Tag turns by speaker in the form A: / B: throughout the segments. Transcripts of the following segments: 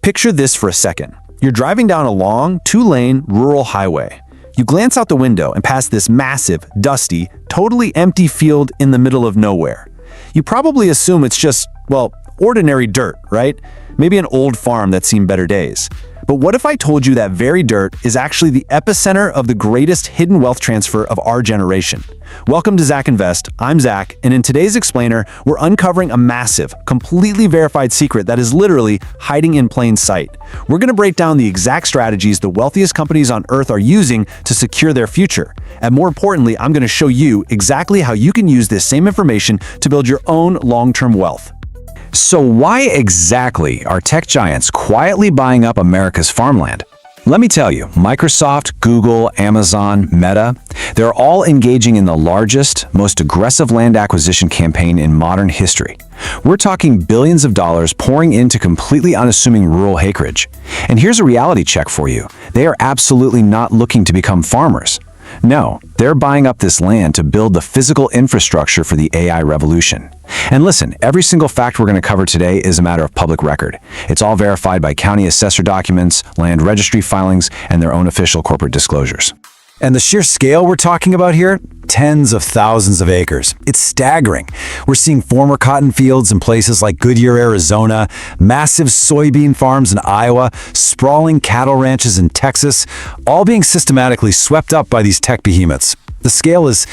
A: Picture this for a second. You're driving down a long, two-lane rural highway. You glance out the window and pass this massive, dusty, totally empty field in the middle of nowhere. You probably assume it's just, well, ordinary dirt, right? Maybe an old farm that's seen better days. But what if I told you that very dirt is actually the epicenter of the greatest hidden wealth transfer of our generation? Welcome to Zak Invest. I'm Zak, and in today's explainer, we're uncovering a massive, completely verified secret that is literally hiding in plain sight. We're going to break down the exact strategies the wealthiest companies on earth are using to secure their future. And more importantly, I'm going to show you exactly how you can use this same information to build your own long-term wealth.
B: So why exactly are tech giants quietly buying up America's farmland? Let me tell you, Microsoft, Google, Amazon, Meta, they're all engaging in the largest, most aggressive land acquisition campaign in modern history. We're talking billions of dollars pouring into completely unassuming rural acreage. And here's a reality check for you. They are absolutely not looking to become farmers. No, they're buying up this land to build the physical infrastructure for the AI revolution. And listen, every single fact we're going to cover today is a matter of public record. It's all verified by county assessor documents, land registry filings, and their own official corporate disclosures.
C: And the sheer scale we're talking about here? Tens of thousands of acres. It's staggering. We're seeing former cotton fields in places like Goodyear, Arizona, massive soybean farms in Iowa, sprawling cattle ranches in Texas, all being systematically swept up by these tech behemoths. The scale is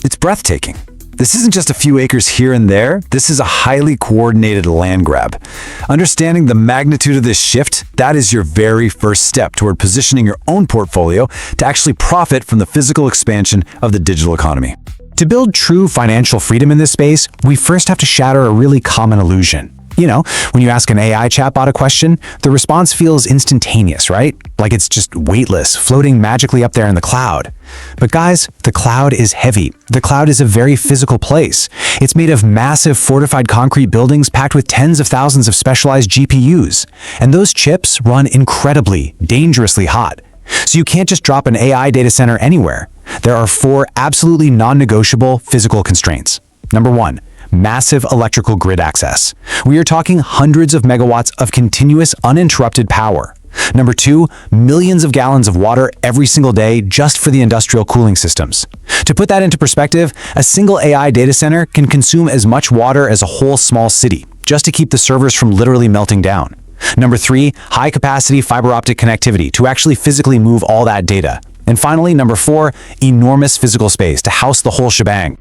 C: it's breathtaking. This isn't just a few acres here and there. This is a highly coordinated land grab. Understanding the magnitude of this shift, that is your very first step toward positioning your own portfolio to actually profit from the physical expansion of the digital economy.
D: To build true financial freedom in this space, we first have to shatter a really common illusion. You know, when you ask an AI chatbot a question, the response feels instantaneous, right? Like it's just weightless, floating magically up there in the cloud. But guys, the cloud is heavy. The cloud is a very physical place. It's made of massive fortified concrete buildings packed with tens of thousands of specialized GPUs. And those chips run incredibly, dangerously hot. So you can't just drop an AI data center anywhere. There are 4 absolutely non-negotiable physical constraints. Number 1. Massive electrical grid access. We are talking hundreds of megawatts of continuous, uninterrupted power. Number 2, millions of gallons of water every single day just for the industrial cooling systems. To put that into perspective, a single AI data center can consume as much water as a whole small city, just to keep the servers from literally melting down. Number 3, high-capacity fiber optic connectivity to actually physically move all that data. And finally, number 4, enormous physical space to house the whole shebang.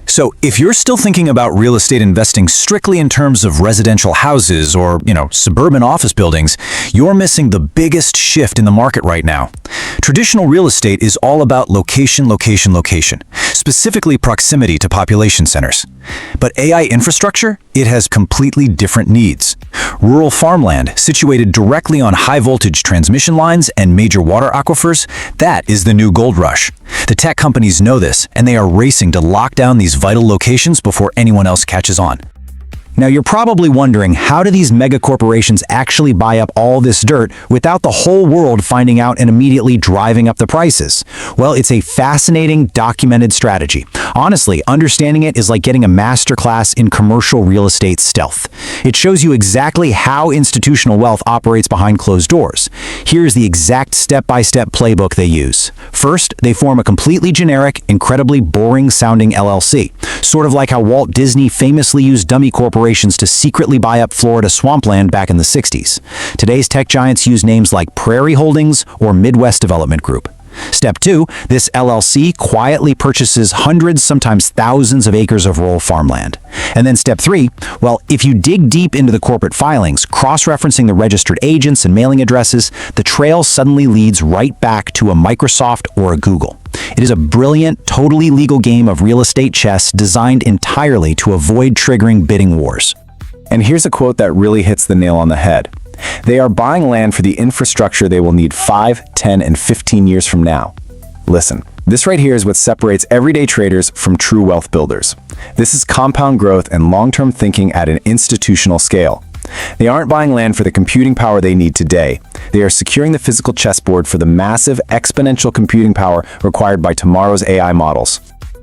C: So if you're still thinking about real estate investing strictly in terms of residential houses or, suburban office buildings, you're missing the biggest shift in the market right now. Traditional real estate is all about location, location, location, specifically proximity to population centers. But AI infrastructure, it has completely different needs. Rural farmland situated directly on high-voltage transmission lines and major water aquifers, that is the new gold rush. The tech companies know this, and they are racing to lock down these vital locations before anyone else catches on. Now you're probably wondering, how do these mega corporations actually buy up all this dirt without the whole world finding out and immediately driving up the prices? Well, it's a fascinating, documented strategy. Honestly, understanding it is like getting a masterclass in commercial real estate stealth. It shows you exactly how institutional wealth operates behind closed doors. Here's the exact step-by-step playbook they use. First, they form a completely generic, incredibly boring-sounding LLC, sort of like how Walt Disney famously used dummy corporations to secretly buy up Florida swampland back in the 60s. Today's tech giants use names like Prairie Holdings or Midwest Development Group. Step 2, this LLC quietly purchases hundreds, sometimes thousands of acres of rural farmland. And then step 3, well, if you dig deep into the corporate filings, cross-referencing the registered agents and mailing addresses, the trail suddenly leads right back to a Microsoft or a Google. It is a brilliant, totally legal game of real estate chess designed entirely to avoid triggering bidding wars.
B: And here's a quote that really hits the nail on the head. They are buying land for the infrastructure they will need 5, 10, and 15 years from now. Listen, this right here is what separates everyday traders from true wealth builders. This is compound growth and long-term thinking at an institutional scale. They aren't buying land for the computing power they need today. They are securing the physical chessboard for the massive exponential computing power required by tomorrow's AI models.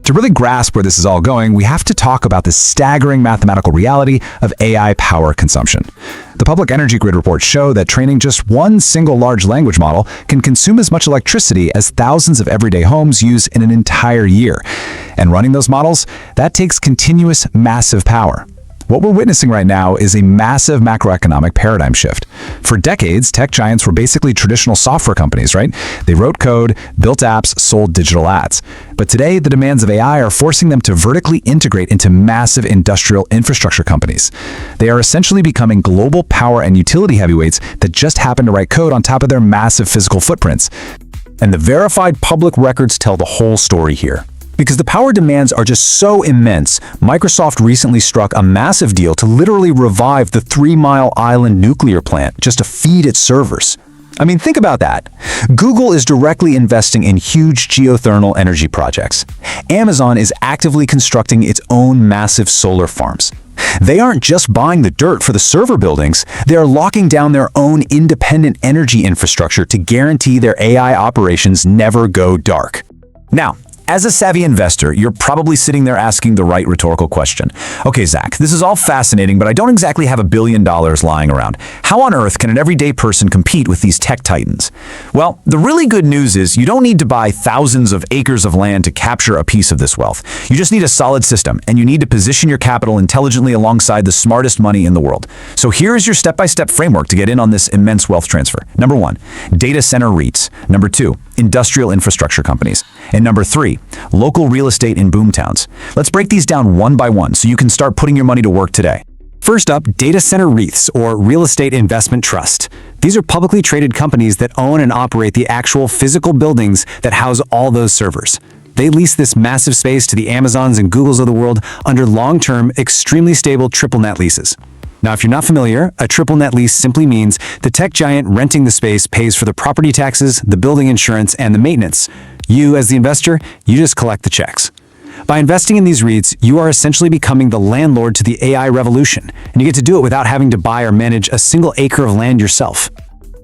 C: To really grasp where this is all going, we have to talk about the staggering mathematical reality of AI power consumption. The Public Energy Grid reports show that training just one single large language model can consume as much electricity as thousands of everyday homes use in an entire year. And running those models, that takes continuous, massive power. What we're witnessing right now is a massive macroeconomic paradigm shift. For decades, tech giants were basically traditional software companies, right? They wrote code, built apps, sold digital ads. But today, the demands of AI are forcing them to vertically integrate into massive industrial infrastructure companies. They are essentially becoming global power and utility heavyweights that just happen to write code on top of their massive physical footprints. And the verified public records tell the whole story here. Because the power demands are just so immense, Microsoft recently struck a massive deal to literally revive the 3 Mile Island nuclear plant just to feed its servers. I mean, think about that. Google is directly investing in huge geothermal energy projects. Amazon is actively constructing its own massive solar farms. They aren't just buying the dirt for the server buildings, they are locking down their own independent energy infrastructure to guarantee their AI operations never go dark. Now, as a savvy investor, you're probably sitting there asking the right rhetorical question. Okay, Zach, this is all fascinating, but I don't exactly have $1 billion lying around. How on earth can an everyday person compete with these tech titans? Well, the really good news is you don't need to buy thousands of acres of land to capture a piece of this wealth. You just need a solid system, and you need to position your capital intelligently alongside the smartest money in the world. So here is your step-by-step framework to get in on this immense wealth transfer. Number 1, data center REITs. Number 2, industrial infrastructure companies. And number 3, local real estate in boomtowns. Let's break these down one by one so you can start putting your money to work today.
D: First up, data center REITs, or Real Estate Investment Trust. These are publicly traded companies that own and operate the actual physical buildings that house all those servers. They lease this massive space to the Amazons and Googles of the world under long-term, extremely stable triple net leases. Now, if you're not familiar, a triple net lease simply means the tech giant renting the space pays for the property taxes, the building insurance, and the maintenance. You, as the investor, you just collect the checks. By investing in these REITs, you are essentially becoming the landlord to the AI revolution, and you get to do it without having to buy or manage a single acre of land yourself.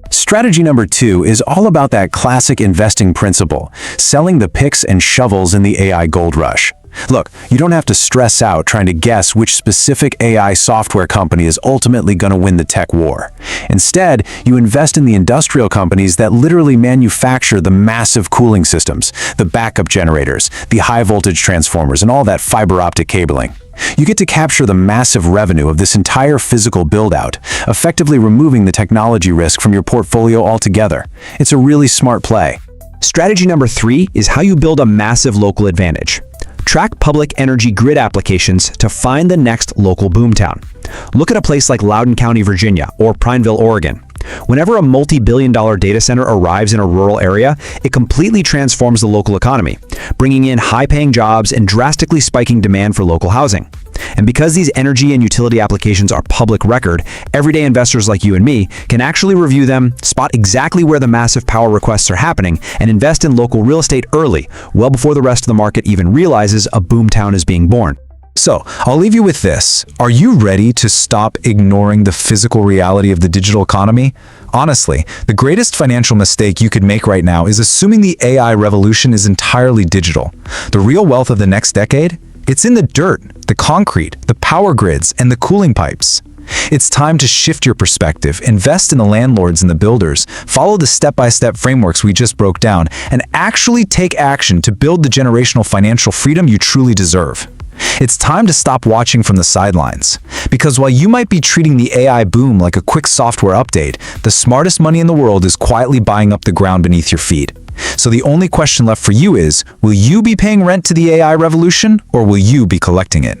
D: Strategy number 2 is all about that classic investing principle, selling the picks and shovels in the AI gold rush. Look, you don't have to stress out trying to guess which specific AI software company is ultimately going to win the tech war. Instead, you invest in the industrial companies that literally manufacture the massive cooling systems, the backup generators, the high voltage transformers, and all that fiber optic cabling. You get to capture the massive revenue of this entire physical build-out, effectively removing the technology risk from your portfolio altogether. It's a really smart play.
E: Strategy number 3 is how you build a massive local advantage. Track public energy grid applications to find the next local boomtown. Look at a place like Loudoun County, Virginia, or Prineville, Oregon. Whenever a multi-billion-dollar data center arrives in a rural area, it completely transforms the local economy, bringing in high-paying jobs and drastically spiking demand for local housing. And because these energy and utility applications are public record, everyday investors like you and me can actually review them, spot exactly where the massive power requests are happening, and invest in local real estate early, well before the rest of the market even realizes a boomtown is being born.
C: So, I'll leave you with this. Are you ready to stop ignoring the physical reality of the digital economy? Honestly, the greatest financial mistake you could make right now is assuming the AI revolution is entirely digital. The real wealth of the next decade? It's in the dirt, the concrete, the power grids, and the cooling pipes. It's time to shift your perspective, invest in the landlords and the builders, follow the step-by-step frameworks we just broke down, and actually take action to build the generational financial freedom you truly deserve. It's time to stop watching from the sidelines. Because while you might be treating the AI boom like a quick software update, the smartest money in the world is quietly buying up the ground beneath your feet. So the only question left for you is, will you be paying rent to the AI revolution, or will you be collecting it?